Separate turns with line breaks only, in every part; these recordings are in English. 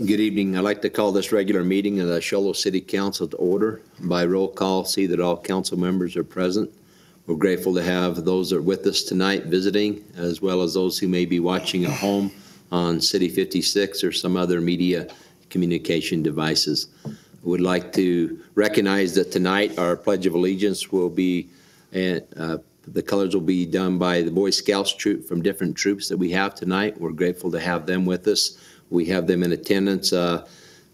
Good evening. I'd like to call this regular meeting of the Show Low City Council to order. By roll call, see that all council members are present. We're grateful to have those that are with us tonight visiting, as well as those who may be watching at home on City 56 or some other media communication devices. Would like to recognize that tonight our Pledge of Allegiance will be, the colors will be done by the Boy Scouts troop from different troops that we have tonight. We're grateful to have them with us. We have them in attendance.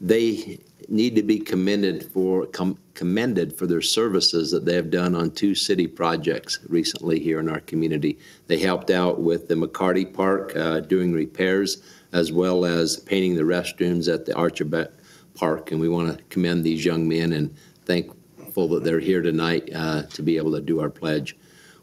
They need to be commended for their services that they have done on 2 city projects recently here in our community. They helped out with the McCarty Park doing repairs, as well as painting the restrooms at the Archibald Park. And we want to commend these young men and thankful that they're here tonight to be able to do our pledge.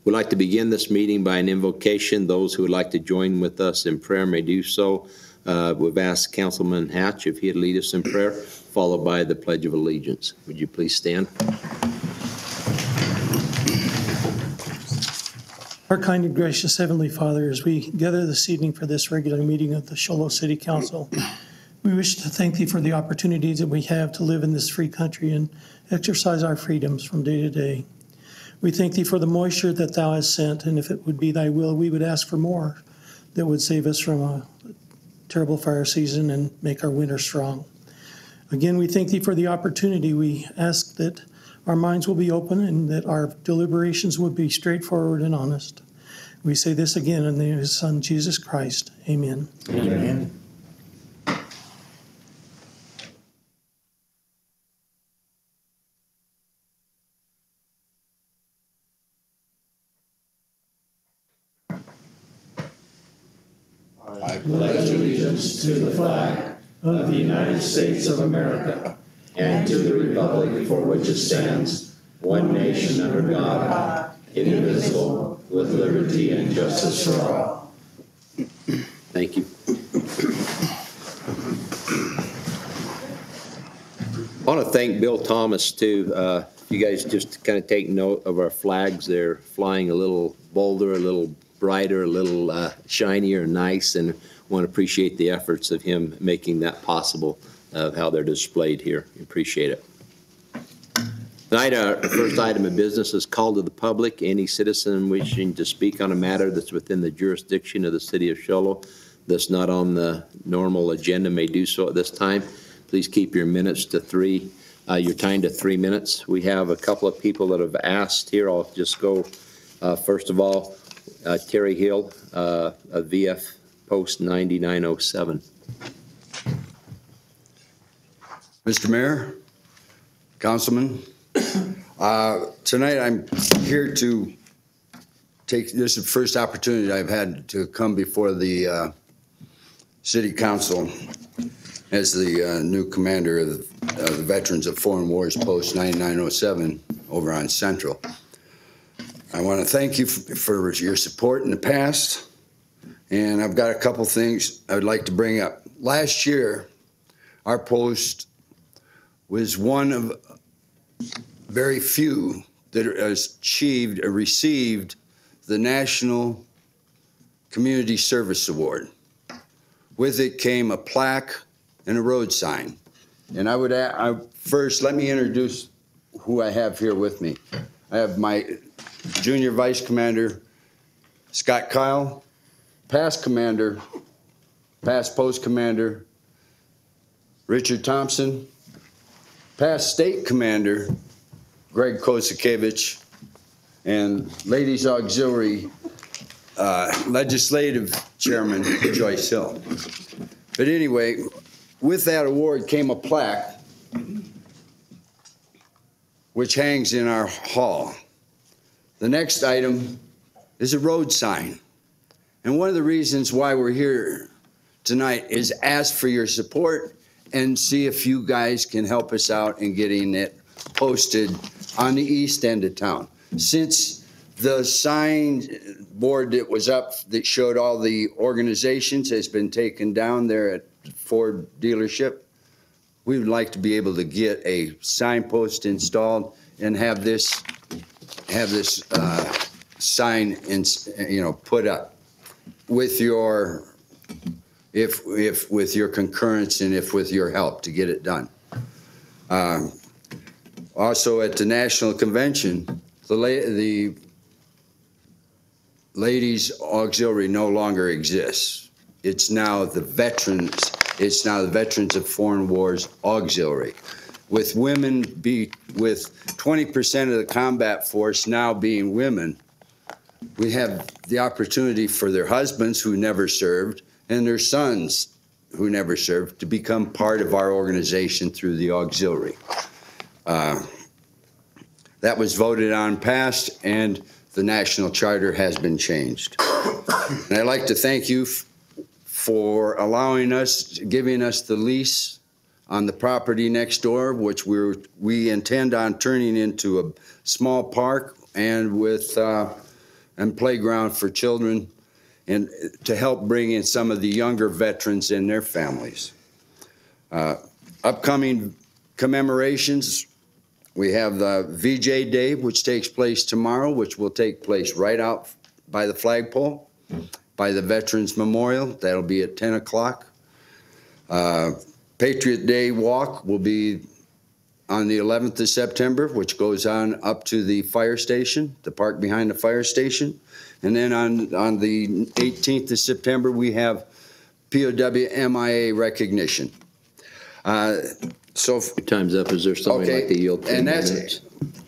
We'd like to begin this meeting by an invocation. Those who would like to join with us in prayer may do so. We've asked Councilman Hatch if he'd lead us in prayer, followed by the Pledge of Allegiance. Would you please stand?
Our kind and gracious Heavenly Father, as we gather this evening for this regular meeting of the Show Low City Council, we wish to thank Thee for the opportunities that we have to live in this free country and exercise our freedoms from day to day. We thank Thee for the moisture that Thou hast sent, and if it would be Thy will, we would ask for more that would save us from a terrible fire season and make our winter strong. Again, we thank Thee for the opportunity. We ask that our minds will be open and that our deliberations would be straightforward and honest. We say this again in the name of His Son, Jesus Christ. Amen.
Amen.
I pledge allegiance to the flag of the United States of America and to the republic for which it stands, one nation under God, indivisible, with liberty and justice for all.
Thank you. I want to thank Bill Thomas, too. You guys just kind of take note of our flags. They're flying a little bolder, a little brighter, a little shinier and nice, and want to appreciate the efforts of him making that possible, of how they're displayed here. Appreciate it. Tonight, our first item of business is call to the public. Any citizen wishing to speak on a matter that's within the jurisdiction of the city of Show Low that's not on the normal agenda may do so at this time. Please keep your minutes to your time to 3 minutes. We have a couple of people that have asked here. I'll just go, first of all, Terry Hill, of VF Post 9907.
Mr. Mayor, Councilman, tonight I'm here to this is the first opportunity I've had to come before the City Council as the new commander of the Veterans of Foreign Wars Post 9907 over on Central. I want to thank you for your support in the past, and I've got a couple things I would like to bring up. Last year, our post was one of very few that has received the National Community Service Award. With it came a plaque and a road sign. And first, let me introduce who I have here with me. I have my Junior Vice Commander, Scott Kyle, past Post Commander, Richard Thompson, past State Commander, Greg Kosakevich, and Ladies Auxiliary Legislative Chairman, Joyce Hill. But anyway, with that award came a plaque which hangs in our hall. The next item is a road sign. And one of the reasons why we're here tonight is ask for your support and see if you guys can help us out in getting it posted on the east end of town. Since the sign board that was up that showed all the organizations has been taken down there at Ford dealership, we would like to be able to get a signpost installed and have this sign put up with your if with your concurrence and if with your help to get it done. Also at the National Convention, the Ladies Auxiliary no longer exists. It's now the Veterans of Foreign Wars Auxiliary. With women with 20% of the combat force now being women, we have the opportunity for their husbands who never served and their sons who never served to become part of our organization through the auxiliary. That was voted on, passed, and the national charter has been changed. And I'd like to thank you for allowing us, giving us the lease on the property next door, which we intend on turning into a small park and with and playground for children, and to help bring in some of the younger veterans and their families. Upcoming commemorations, we have the VJ Day, which takes place tomorrow, which will take place right out by the flagpole, by the Veterans Memorial. That'll be at 10 o'clock. Patriot Day Walk will be on the 11th of September, which goes on up to the fire station, the park behind the fire station. And then on the 18th of September, we have POW MIA recognition. So
Your time's up. Is there something
okay,
like to yield?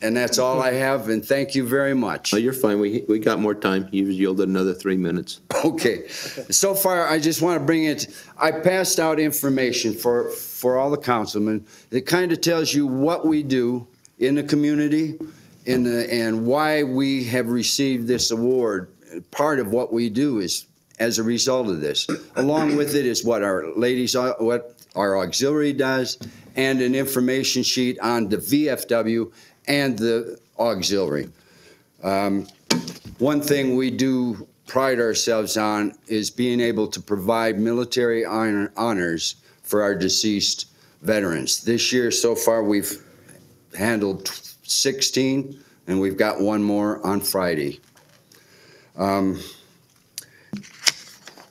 and that's all I have, and thank you very much.
Oh, you're fine. We got more time. You've yielded another 3 minutes.
Okay. So far, I just want to bring it, I passed out information for all the councilmen. It kind of tells you what we do in the community and why we have received this award. Part of what we do is as a result of this. Along with it is what our auxiliary does, and an information sheet on the VFW and the auxiliary. One thing we do pride ourselves on is being able to provide military honors for our deceased veterans. This year, so far, we've handled 16, and we've got one more on Friday.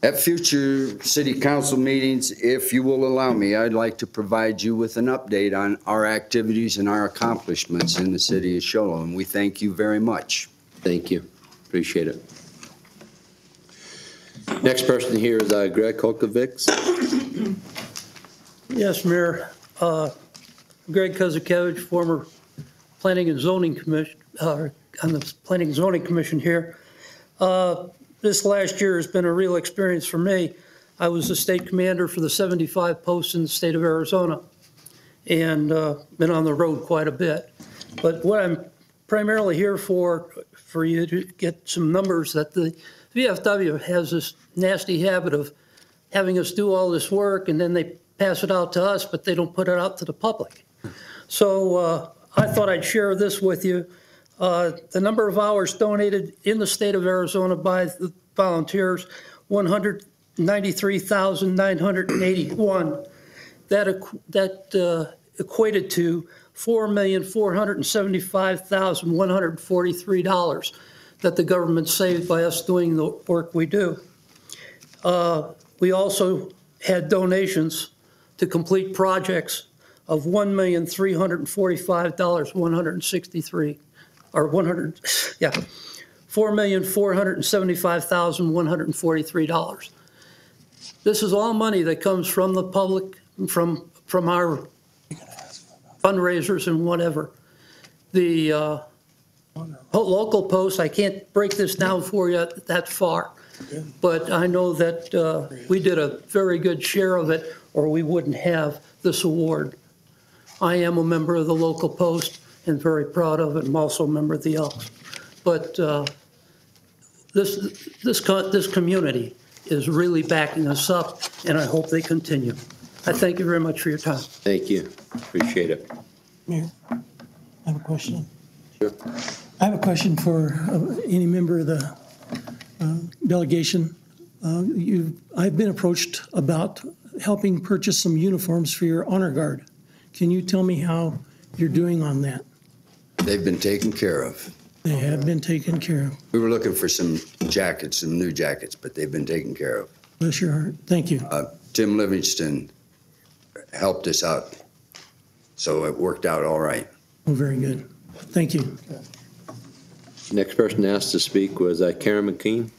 At future city council meetings, if you will allow me, I'd like to provide you with an update on our activities and our accomplishments in the city of Show Low, and we thank you very much.
Thank you. Appreciate it. Next person here is Greg Kolkovics.
Yes, Mayor. Greg Kozakevich, former Planning and Zoning Commission, on the Planning and Zoning Commission here. This last year has been a real experience for me. I was the state commander for the 75 posts in the state of Arizona, and been on the road quite a bit. But what I'm primarily here for you to get some numbers, that the VFW has this nasty habit of having us do all this work, and then they pass it out to us, but they don't put it out to the public. So I thought I'd share this with you. The number of hours donated in the state of Arizona by the volunteers, 193,981. That equated to $4,475,143 that the government saved by us doing the work we do. We also had donations to complete projects of $1,345,163. Or $4,475,143. This is all money that comes from the public, from our fundraisers and whatever. The local post, I can't break this down for you that far, but I know that we did a very good share of it, or we wouldn't have this award. I am a member of the local post and very proud of it. I'm also a member of the Elks. But this community is really backing us up, and I hope they continue. I thank you very much for your time.
Thank you. Appreciate it.
Mayor, I have a question.
Sure.
I have a question for any member of the delegation. I've been approached about helping purchase some uniforms for your honor guard. Can you tell me how you're doing on that?
They've been taken care of.
They have been taken care of.
We were looking for some jackets, some new jackets, but they've been taken care of.
Bless your heart. Thank you.
Tim Livingston helped us out, so it worked out all right.
Oh, very good. Thank you.
Next person asked to speak was Karen McKean.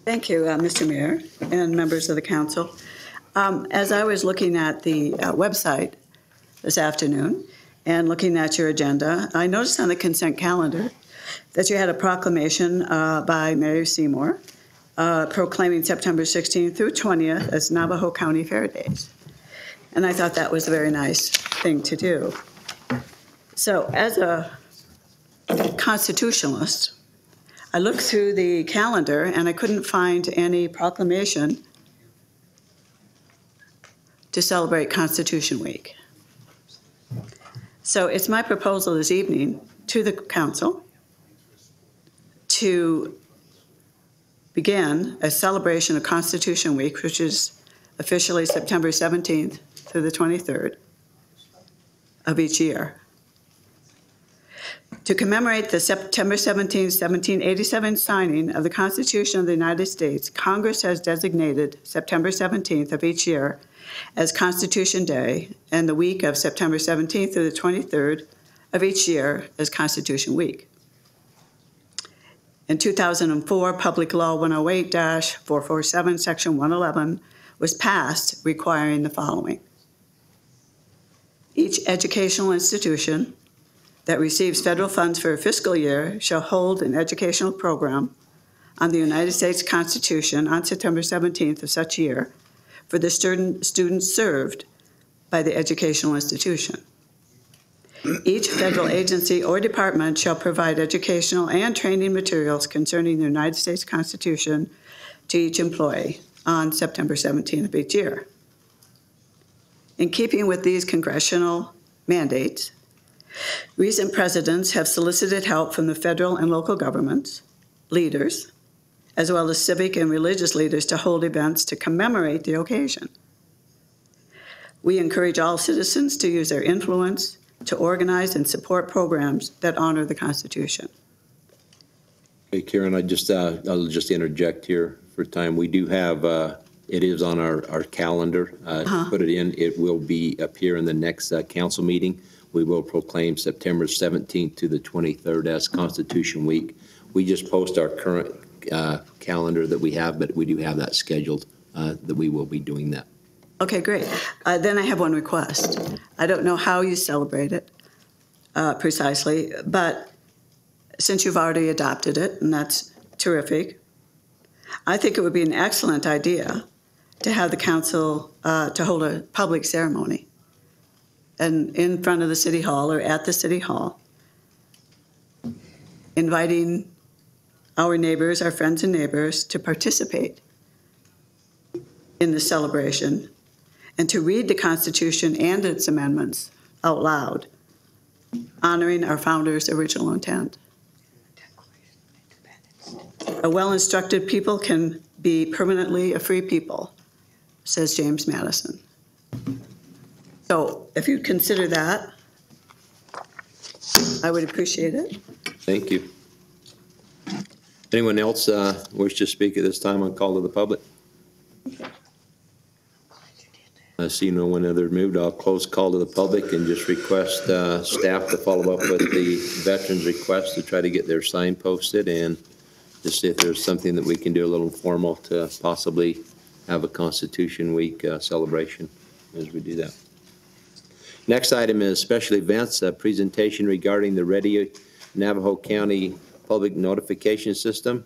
Thank you, Mr. Mayor and members of the council. As I was looking at the website this afternoon and looking at your agenda, I noticed on the consent calendar that you had a proclamation by Mayor Seymour proclaiming September 16th through 20th as Navajo County Fair Days. And I thought that was a very nice thing to do. So as a constitutionalist, I looked through the calendar and I couldn't find any proclamation to celebrate Constitution Week. So it's my proposal this evening to the council to begin a celebration of Constitution Week, which is officially September 17th through the 23rd of each year. To commemorate the September 17, 1787 signing of the Constitution of the United States, Congress has designated September 17th of each year as Constitution Day and the week of September 17th through the 23rd of each year as Constitution Week. In 2004, Public Law 108-447, Section 111, was passed requiring the following. Each educational institution that receives federal funds for a fiscal year shall hold an educational program on the United States Constitution on September 17th of such year for the students served by the educational institution. Each federal agency or department shall provide educational and training materials concerning the United States Constitution to each employee on September 17th of each year. In keeping with these congressional mandates, recent presidents have solicited help from the federal and local governments, leaders, as well as civic and religious leaders to hold events to commemorate the occasion. We encourage all citizens to use their influence to organize and support programs that honor the Constitution.
Hey, Karen, I'll just interject here for time. We do have, it is on our calendar. Put it in. It will appear in the next council meeting. We will proclaim September 17th to the 23rd as Constitution Week. We just post our current calendar that we have, but we do have that scheduled that we will be doing that.
Okay, great. Then I have one request. I don't know how you celebrate it precisely, but since you've already adopted it, and that's terrific, I think it would be an excellent idea to have the council to hold a public ceremony and in front of the city hall or at the city hall, inviting our neighbors, our friends and neighbors, to participate in the celebration and to read the Constitution and its amendments out loud, honoring our founders' original intent. A well-instructed people can be permanently a free people, says James Madison. So if you'd consider that, I would appreciate it.
Thank you. Anyone else wish to speak at this time on call to the public? I see no one other moved. I'll close call to the public and just request staff to follow up with the veterans' request to try to get their sign posted and just see if there's something that we can do a little formal to possibly have a Constitution Week celebration as we do that. Next item is special events, a presentation regarding the Ready Navajo County Public Notification System.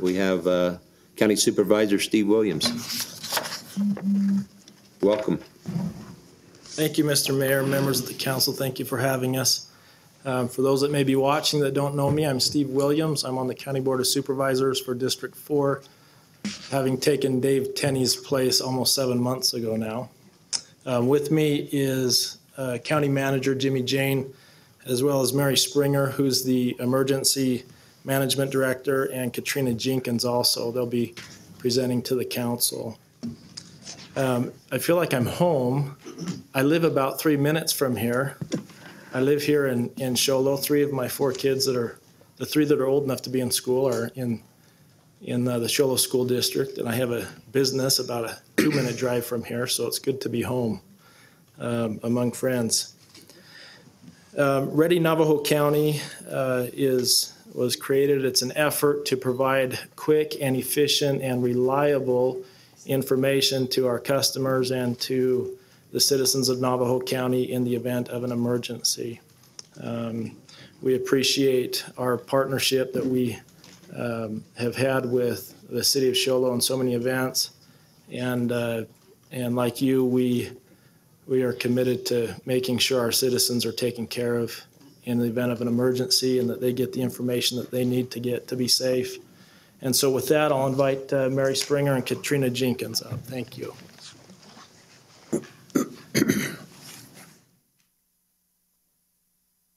We have County Supervisor Steve Williams. Welcome.
Thank you, Mr. Mayor, members of the council. Thank you for having us. For those that may be watching that don't know me, I'm Steve Williams. I'm on the County Board of Supervisors for District 4, having taken Dave Tenney's place almost 7 months ago now. With me is County Manager Jimmy Jane, as well as Mary Springer, who's the Emergency Management Director, and Katrina Jenkins also. They'll be presenting to the council. I feel like I'm home. I live about 3 minutes from here. I live here in Show Low. 3 of my 4 kids that are the 3 that are old enough to be in school are in the Show Low School District, and I have a business about a 2-minute drive from here, so it's good to be home among friends. Ready Navajo County was created. It's an effort to provide quick and efficient and reliable information to our customers and to the citizens of Navajo County in the event of an emergency. We appreciate our partnership that we have had with the city of Show Low in so many events, and like you, we are committed to making sure our citizens are taken care of in the event of an emergency and that they get the information that they need to be safe. And so with that, I'll invite Mary Springer and Katrina Jenkins up. Thank you.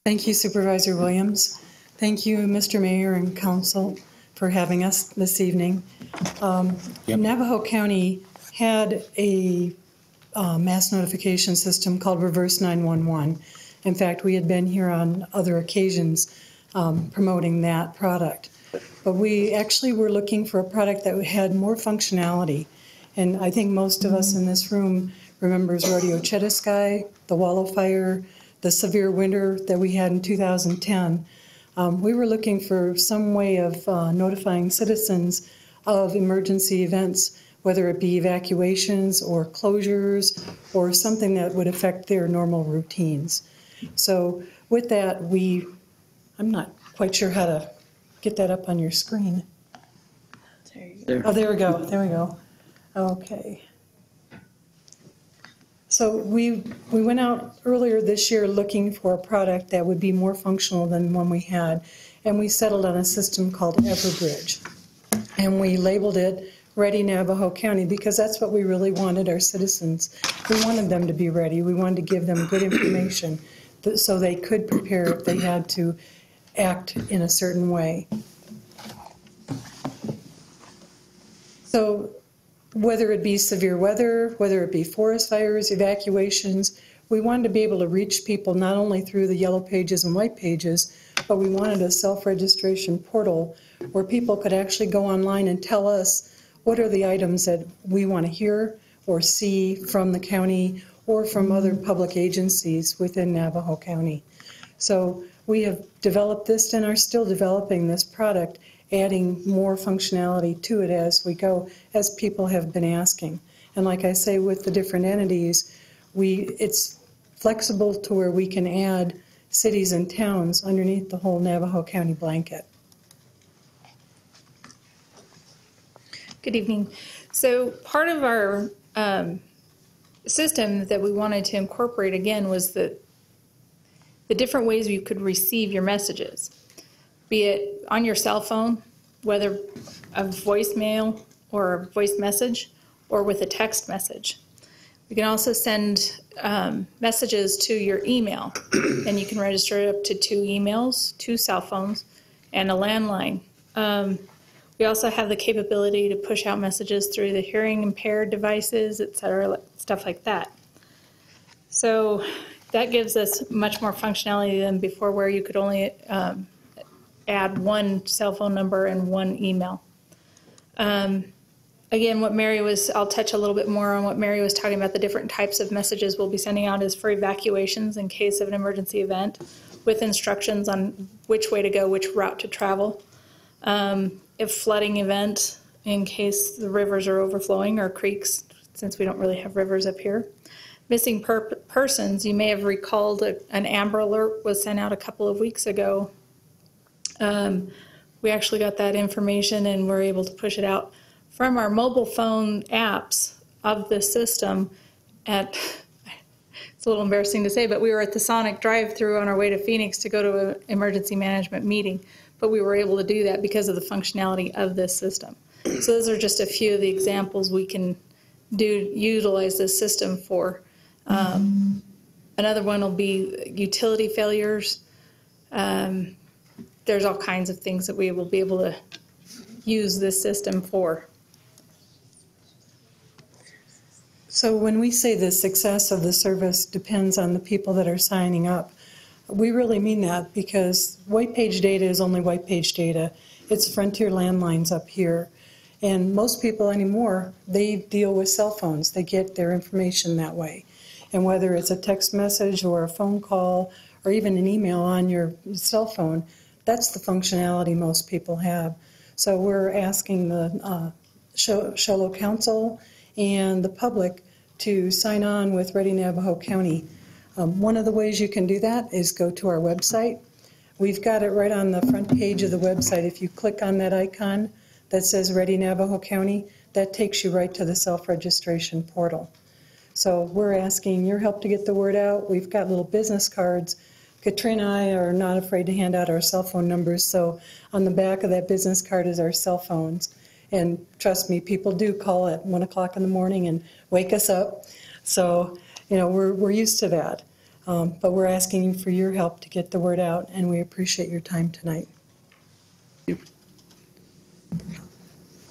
Thank you, Supervisor Williams. Thank you, Mr. Mayor and Council, for having us this evening. Navajo County had a mass notification system called Reverse 911. In fact, we had been here on other occasions promoting that product. But we actually were looking for a product that had more functionality. And I think most of us in this room remembers Rodeo Chetasky, the Wallow Fire, the severe winter that we had in 2010. We were looking for some way of notifying citizens of emergency events, whether it be evacuations or closures or something that would affect their normal routines. So with that, I'm not quite sure how to get that up on your screen. Oh, there we go. There we go. Okay. So we went out earlier this year looking for a product that would be more functional than one we had, and we settled on a system called Everbridge. And we labeled it Ready Navajo County because that's what we really wanted our citizens. We wanted them to be ready. We wanted to give them good information so they could prepare if they had to act in a certain way. So whether it be severe weather, whether it be forest fires, evacuations, we wanted to be able to reach people not only through the yellow pages and white pages, but we wanted a self-registration portal where people could actually go online and tell us what are the items that we want to hear or see from the county or from other public agencies within Navajo County. So we have developed this and are still developing this product, adding more functionality to it as we go, as people have been asking. And like I say, with the different entities, it's flexible to where we can add cities and towns underneath the whole Navajo County blanket.
Good evening. So part of our system that we wanted to incorporate again was the different ways you could receive your messages, be it on your cell phone, whether a voicemail or a voice message, or with a text message. We can also send messages to your email, and you can register up to 2 emails, 2 cell phones, and a landline. We also have the capability to push out messages through the hearing impaired devices, et cetera, stuff like that. So that gives us much more functionality than before, where you could only add 1 cell phone number and 1 email. Again, I'll touch a little bit more on what Mary was talking about, the different types of messages we'll be sending out is for evacuations in case of an emergency event, with instructions on which way to go, which route to travel. If flooding event, in case the rivers are overflowing, or creeks, since we don't really have rivers up here. Missing persons, you may have recalled an Amber Alert was sent out a couple of weeks ago. We actually got that information and were able to push it out from our mobile phone apps of the system it's a little embarrassing to say, but we were at the Sonic drive-through on our way to Phoenix to go to an emergency management meeting, but we were able to do that because of the functionality of this system. So those are just a few of the examples we can utilize this system for. Another one will be utility failures. There's all kinds of things that we will be able to use this system for.
So when we say the success of the service depends on the people that are signing up, We really mean that because white page data is only white page data. It's Frontier landlines up here. And most people anymore, they deal with cell phones. They get their information that way. And whether it's a text message or a phone call or even an email on your cell phone, that's the functionality most people have. So we're asking the Show Low Council and the public to sign on with Ready Navajo County. One of the ways you can do that is go to our website. We've got it right on the front page of the website. If you click on that icon that says Ready Navajo County, that takes you right to the self-registration portal. So we're asking your help to get the word out. We've got little business cards. Katrina and I are not afraid to hand out our cell phone numbers, so on the back of that business card is our cell phones. And trust me, people do call at 1 o'clock in the morning and wake us up. So, you know, we're used to that. But we're asking for your help to get the word out, and we appreciate your time tonight.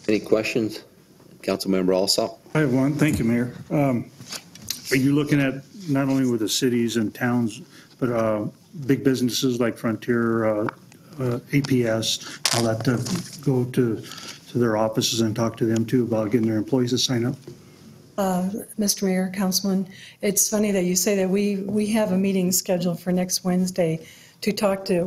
Any questions? Councilmember Alsop?
I have one. Thank you, Mayor. Are you looking at not only with the cities and towns, but big businesses like Frontier, APS, all that to go to their offices and talk to them too about getting their employees to sign up?
Mr. Mayor, Councilman, it's funny that you say that. We have a meeting scheduled for next Wednesday to talk to,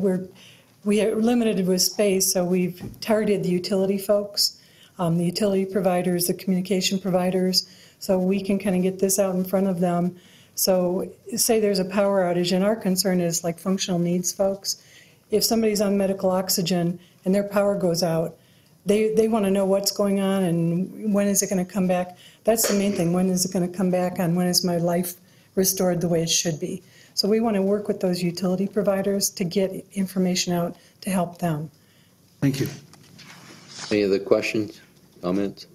we are limited with space, so we've targeted the utility folks, the utility providers, the communication providers, so we can kind of get this out in front of them. So say there's a power outage, and our concern is like functional needs folks. If somebody's on medical oxygen and their power goes out, they want to know what's going on and when is it going to come back. That's the main thing. When is it going to come back on? When is my life restored the way it should be? So we want to work with those utility providers to get information out to help them.
Thank you.
Any other questions, comments?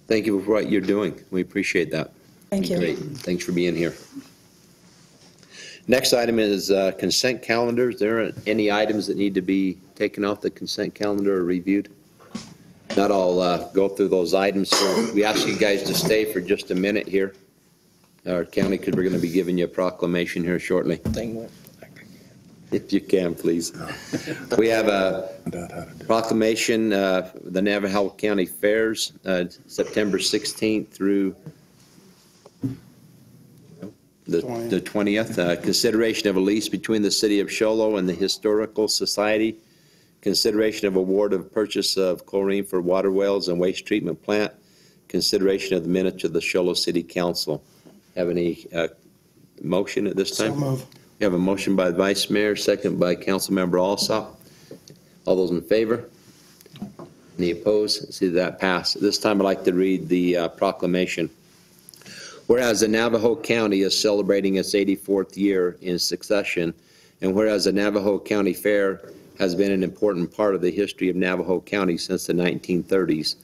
Thank you for what you're doing. We appreciate that.
Thank you.
Great. Thanks for being here. Next item is consent calendars. There are any items that need to be taken off the consent calendar or reviewed? Not all go through those items. So we ask you guys to stay for just a minute here, our county, because we're going to be giving you a proclamation here shortly. If you can, please. We have a proclamation, the Navajo County Fairs, September 16th through the 20th. Consideration of a lease between the City of Show Low and the Historical Society. Consideration of award of purchase of chlorine for water wells and waste treatment plant. Consideration of the minutes of the Show Low City Council. Have any motion at this time?
So move.
We have a motion by the Vice Mayor, second by Councilmember Alsop. All those in favor? Any opposed? See that pass. This time I'd like to read the proclamation. Whereas the Navajo County is celebrating its 84th year in succession, and whereas the Navajo County Fair has been an important part of the history of Navajo County since the 1930s,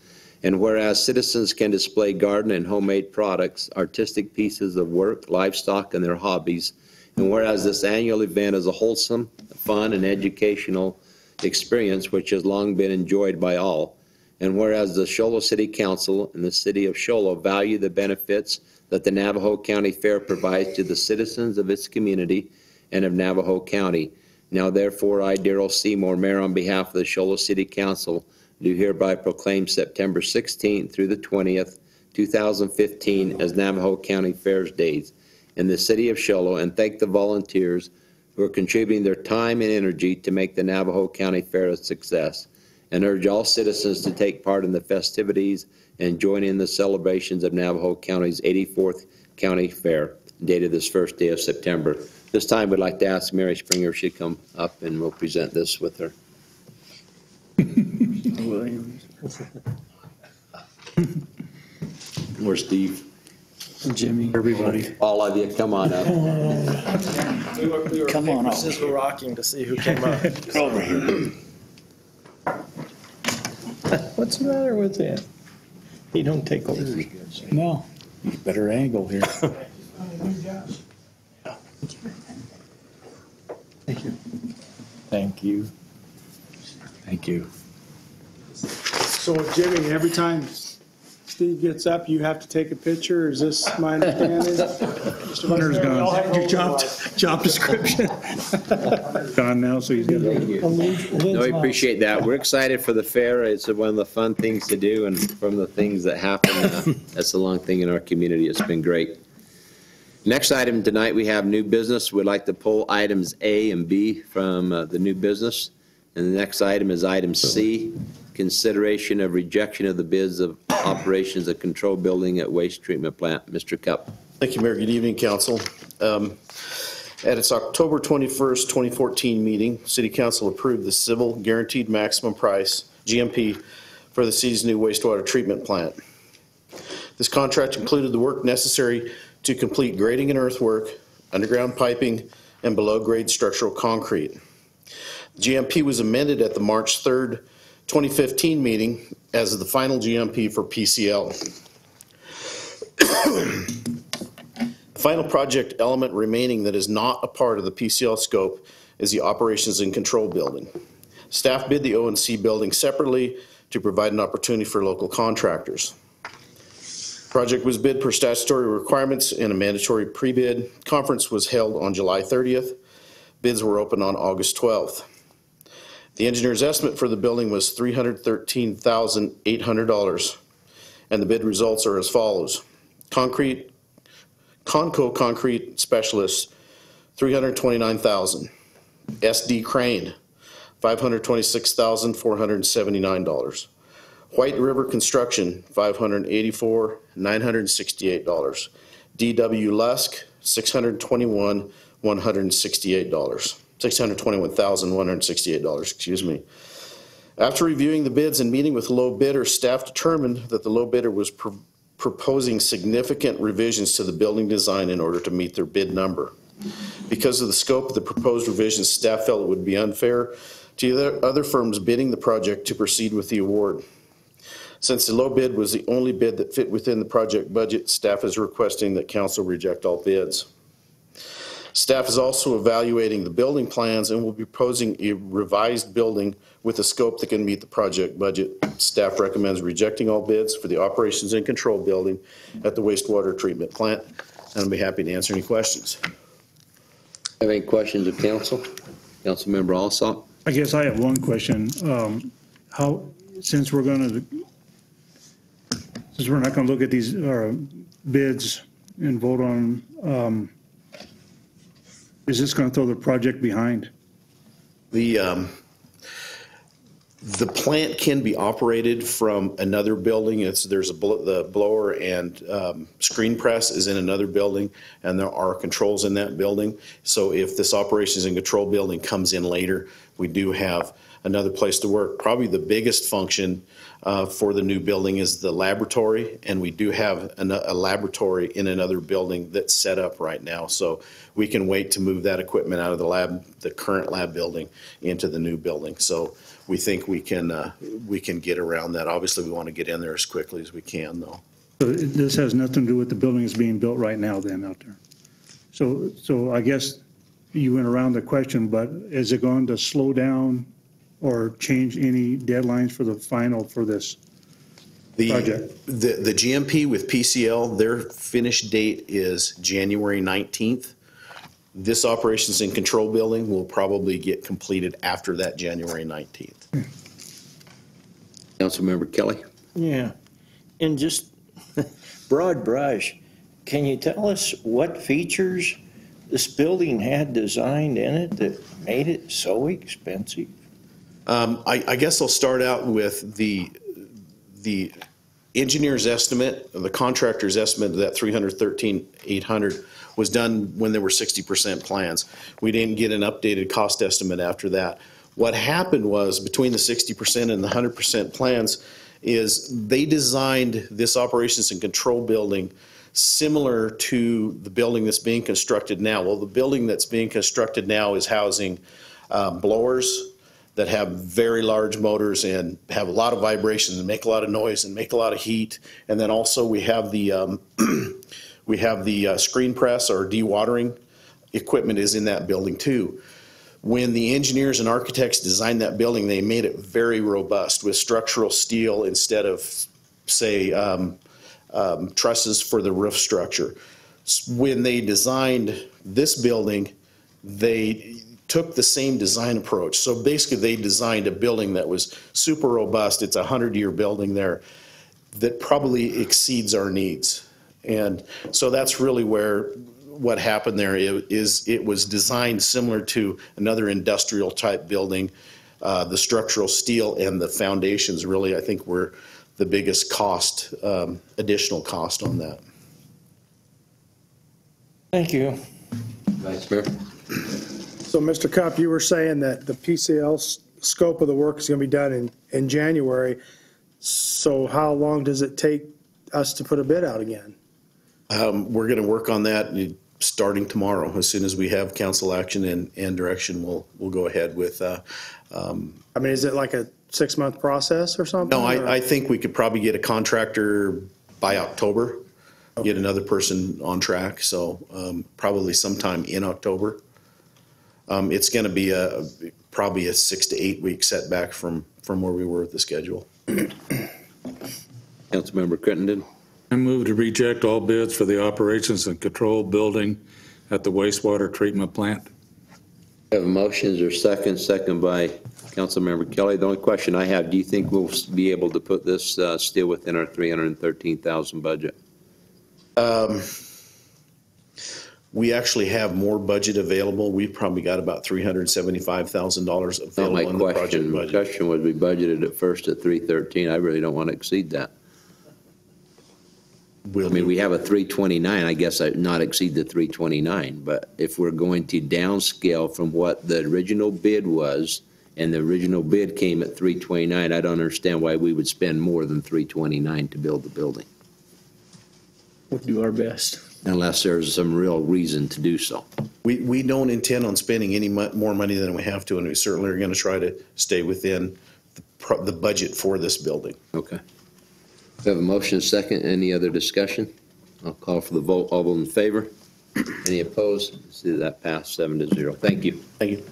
and whereas citizens can display garden and homemade products, artistic pieces of work, livestock, and their hobbies, and whereas this annual event is a wholesome, fun, and educational experience which has long been enjoyed by all, and whereas the Show Low City Council and the City of Show Low value the benefits that the Navajo County Fair provides to the citizens of its community and of Navajo County. Now, therefore, I, Darrell Seymour, Mayor, on behalf of the Show Low City Council, do hereby proclaim September 16th through the 20th, 2015 as Navajo County Fairs Days in the City of Show Low, and thank the volunteers who are contributing their time and energy to make the Navajo County Fair a success, and urge all citizens to take part in the festivities and join in the celebrations of Navajo County's 84th County Fair, dated this first day of September. This time, we'd like to ask Mary Springer if she'd come up and we'll present this with her. Where's Steve?
Jimmy.
Everybody.
All of you, come on up.
We were
Come on up.
scissors rocking to see who came up.
Over here.
What's the matter with him? He don't take over.
No, better angle here.
Thank you.
Thank you. Thank you.
So Jimmy, every time
Steve gets up, you have to take a picture. Is this my understanding? Mr. Vice
Hunter's
Mayor, we all
gone.
have
Your job description.
Gone now, so he's got to.
No, we appreciate that. We're excited for the fair. It's one of the fun things to do, and from the things that happen, that's the long thing in our community. It's been great. Next item tonight, we have new business. We'd like to pull items A and B from the new business. And the next item is item C, consideration of rejection of the bids of operations and control building at waste treatment plant. Mr. Cup.
Thank you, Mayor. Good evening, Council. At its October 21st, 2014 meeting, City Council approved the civil guaranteed maximum price, GMP, for the city's new wastewater treatment plant. This contract included the work necessary to complete grading and earthwork, underground piping, and below-grade structural concrete. GMP was amended at the March 3rd, 2015 meeting as the final GMP for PCL. The final project element remaining that is not a part of the PCL scope is the operations and control building. Staff bid the O&C building separately to provide an opportunity for local contractors. Project was bid per statutory requirements in a mandatory pre-bid. Conference was held on July 30th. Bids were open on August 12th. The engineer's estimate for the building was $313,800, and the bid results are as follows. Conco Concrete Specialists, $329,000. SD Crane, $526,479. White River Construction, $584,968. DW Lusk, $621,168, excuse me. After reviewing the bids and meeting with low bidder, staff determined that the low bidder was proposing significant revisions to the building design in order to meet their bid number. Because of the scope of the proposed revisions, staff felt it would be unfair to the other firms bidding the project to proceed with the award. Since the low bid was the only bid that fit within the project budget, staff is requesting that council reject all bids. Staff is also evaluating the building plans and will be proposing a revised building with a scope that can meet the project budget. Staff recommends rejecting all bids for the operations and control building at the wastewater treatment plant, and I'll be happy to answer any questions.
Have any questions of council? Councilmember Alsop?
I guess I have one question. Since we're not going to look at these bids and vote on them, is this going to throw the project behind?
The plant can be operated from another building. The blower and screen press is in another building, and there are controls in that building. So if this operations and control building comes in later, we do have another place to work. Probably the biggest function for the new building is the laboratory, and we do have a laboratory in another building that's set up right now. So we can wait to move that equipment out of the current lab building into the new building. So we think we can get around that. Obviously, we want to get in there as quickly as we can, though.
So this has nothing to do with the building that's being built right now then out there. So I guess you went around the question, but is it going to slow down or change any deadlines for the final for this project?
The GMP with PCL, their finish date is January 19th. This operations and control building will probably get completed after that January 19th.
Councilmember Kelly?
Yeah. And just broad brush, can you tell us what features this building had designed in it that made it so expensive?
I guess I'll start out with the engineer's estimate, the contractor's estimate of that $313,800 was done when there were 60% plans. We didn't get an updated cost estimate after that. What happened was between the 60% and the 100% plans is they designed this operations and control building similar to the building that's being constructed now. Well, the building that's being constructed now is housing blowers that have very large motors and have a lot of vibrations and make a lot of noise and make a lot of heat. And then also we have the screen press or dewatering equipment is in that building too. When the engineers and architects designed that building, they made it very robust with structural steel instead of, say, trusses for the roof structure. When they designed this building, they took the same design approach. So basically, they designed a building that was super robust. It's a 100-year building there that probably exceeds our needs. And so that's really what happened there is it was designed similar to another industrial type building. The structural steel and the foundations really, I think, were the biggest cost, additional cost on that.
Thank you.
Vice Mayor?
So, Mr. Cupp, you were saying that the PCL scope of the work is going to be done in January. So how long does it take us to put a bid out again?
We're going to work on that starting tomorrow. As soon as we have council action and direction, we'll go ahead with.
I mean, is it like a 6-month process or something?
No, I think we could probably get a contractor by October, get another person on track. So probably sometime in October. It's going to be probably a 6 to 8 week setback from where we were with the schedule.
Councilmember Crittenden?
I move to reject all bids for the operations and control building at the wastewater treatment plant.
Have a motion, is there a second by Councilmember Kelly. The only question I have, do you think we'll be able to put this still within our $313,000 budget?
We actually have more budget available. We've probably got about $375,000 available in the project budget.
My question was, we budgeted at first at 313. I really don't want to exceed that. I mean, we have a 329. I guess I'd not exceed the 329. But if we're going to downscale from what the original bid was, and the original bid came at 329, I don't understand why we would spend more than 329 to build the building.
We'll do our best.
Unless there's some real reason to do so.
We don't intend on spending any more money than we have to, and we certainly are going to try to stay within the budget for this building.
Okay. We have a motion, second. Any other discussion? I'll call for the vote. All those in favor? Any opposed? See that pass 7-0. Thank you.
Thank you.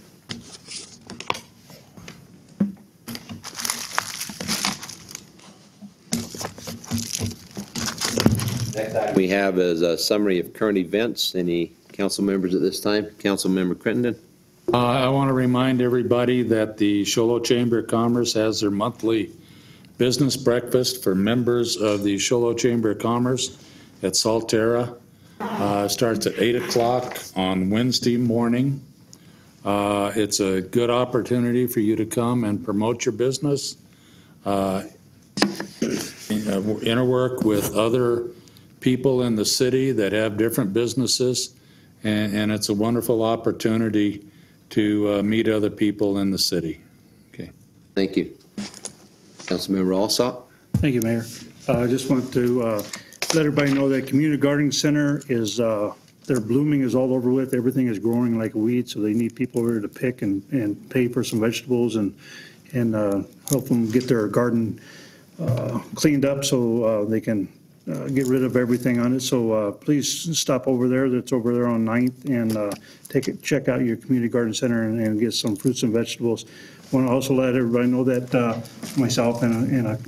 Next item we have is a summary of current events. Any council members at this time? Councilmember Crittenden?
I want to remind everybody that the Show Low Chamber of Commerce has their monthly business breakfast for members of the Show Low Chamber of Commerce at Salterra. Starts at 8 o'clock on Wednesday morning. It's a good opportunity for you to come and promote your business, interwork with other people in the city that have different businesses, and it's a wonderful opportunity to meet other people in the city. Okay.
Thank you. Councilmember Alsop?
Thank you, Mayor. I just want to let everybody know that Community Gardening Center is, their blooming is all over with. Everything is growing like a weed, so they need people over to pick and pay for some vegetables and help them get their garden cleaned up so they can get rid of everything on it. So please stop over there. That's over there on 9th and check out your Community Garden Center and get some fruits and vegetables. I want to also let everybody know that myself and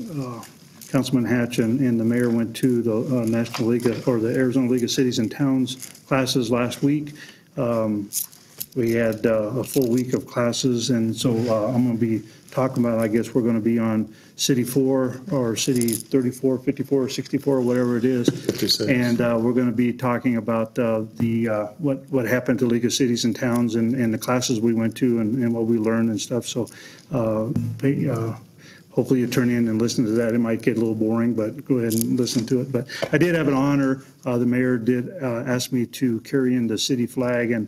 Councilman Hatch and the mayor went to the National League or the Arizona League of Cities and Towns classes last week. We had a full week of classes, and so I'm going to be talking about, I guess we're going to be on City 4 or City 34, 54, or 64, whatever it is. 56. And we're going to be talking about what happened to League of Cities and Towns and the classes we went to and what we learned and stuff. So hopefully you turn in and listen to that. It might get a little boring, but go ahead and listen to it. But I did have an honor. The mayor did ask me to carry in the city flag, and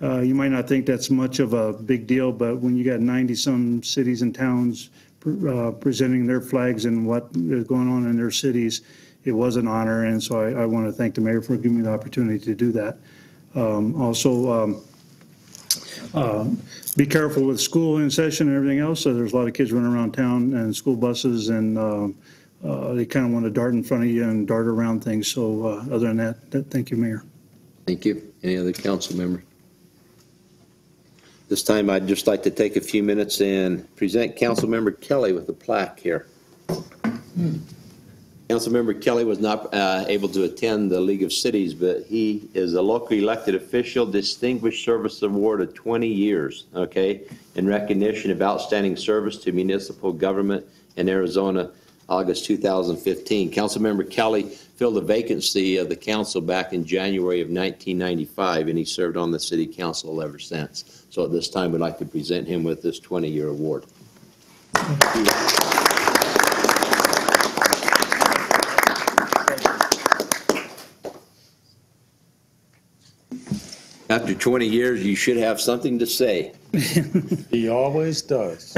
you might not think that's much of a big deal, but when you got 90-some cities and towns presenting their flags and what is going on in their cities, it was an honor, and so I want to thank the mayor for giving me the opportunity to do that. Also, be careful with school in session and everything else. So there's a lot of kids running around town and school buses, and they kind of want to dart in front of you and dart around things. So other than that, thank you, Mayor.
Thank you. Any other council members? This time, I'd just like to take a few minutes and present Councilmember Kelly with a plaque here. Councilmember Kelly was not able to attend the League of Cities, but he is a locally elected official, Distinguished Service Award of 20 years, okay, in recognition of outstanding service to municipal government in Arizona, August 2015. Councilmember Kelly filled a vacancy of the council back in January of 1995, and he served on the city council ever since. So at this time, we'd like to present him with this 20-year award. After 20 years, you should have something to say.
He always does.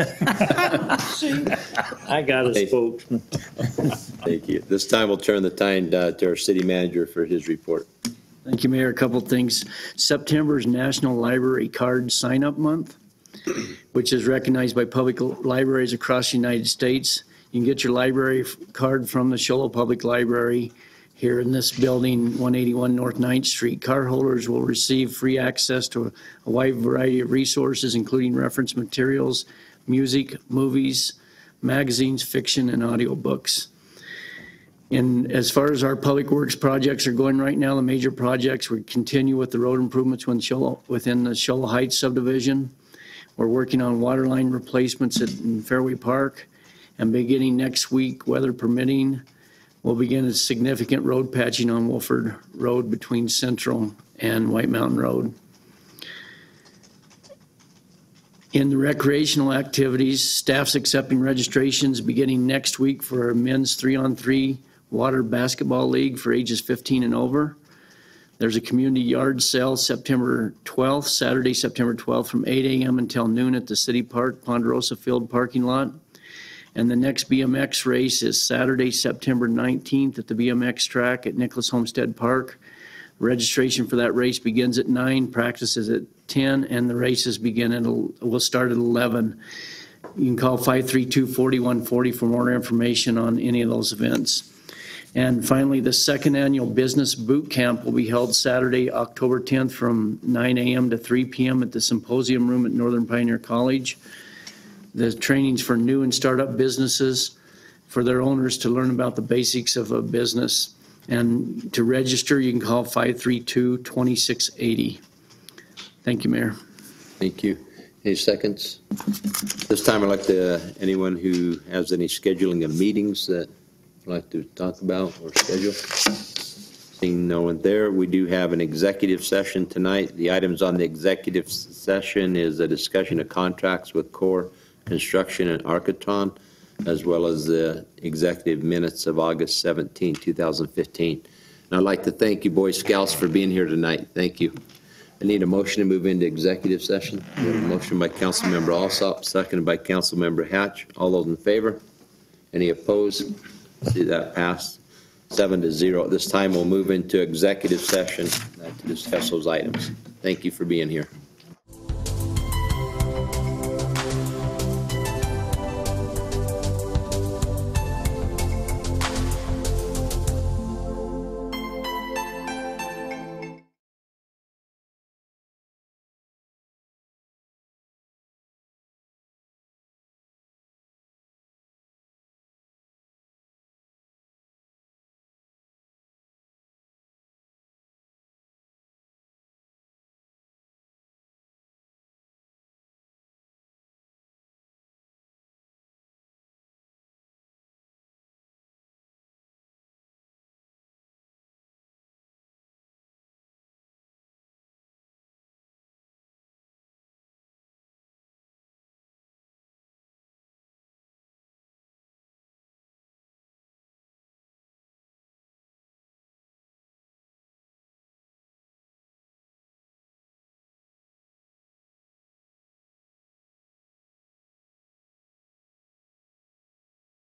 I got a spokesman.
Thank you. This time, we'll turn the time to our city manager for his report.
Thank you, Mayor. A couple things. September is National Library Card Sign-Up Month, which is recognized by public libraries across the United States. You can get your library card from the Show Low Public Library here in this building, 181 North 9th Street. Card holders will receive free access to a wide variety of resources, including reference materials, music, movies, magazines, fiction, and audiobooks. And as far as our public works projects are going right now, the major projects, we continue with the road improvements within the Show Low Heights subdivision. We're working on water line replacements in Fairway Park, and beginning next week, weather permitting, we'll begin a significant road patching on Wolford Road between Central and White Mountain Road. In the recreational activities, staff's accepting registrations beginning next week for a men's 3-on-3 water basketball league for ages 15 and over. There's a community yard sale September 12th, Saturday, September 12th from 8 a.m. until noon at the City Park Ponderosa Field parking lot. And the next BMX race is Saturday, September 19th at the BMX track at Nicholas Homestead Park. Registration for that race begins at 9, practices at 10, and the races will start at 11. You can call 532-4140 for more information on any of those events. And finally, the second annual Business Boot Camp will be held Saturday, October 10th from 9 a.m. to 3 p.m. at the Symposium Room at Northern Pioneer College. The training's for new and startup businesses, for their owners to learn about the basics of a business. And to register, you can call 532-2680. Thank you, Mayor.
Thank you. Any seconds? This time, I'd like to, anyone who has any scheduling of meetings that would like to talk about or schedule? Seeing no one there, we do have an executive session tonight. The items on the executive session is a discussion of contracts with Core Construction and Architon, as well as the executive minutes of August 17, 2015. And I'd like to thank you, Boy Scouts, for being here tonight. Thank you. I need a motion to move into executive session. We have a motion by Councilmember Alsop, seconded by Councilmember Hatch. All those in favor? Any opposed? See that passed 7-0. At this time, we'll move into executive session to discuss those items. Thank you for being here.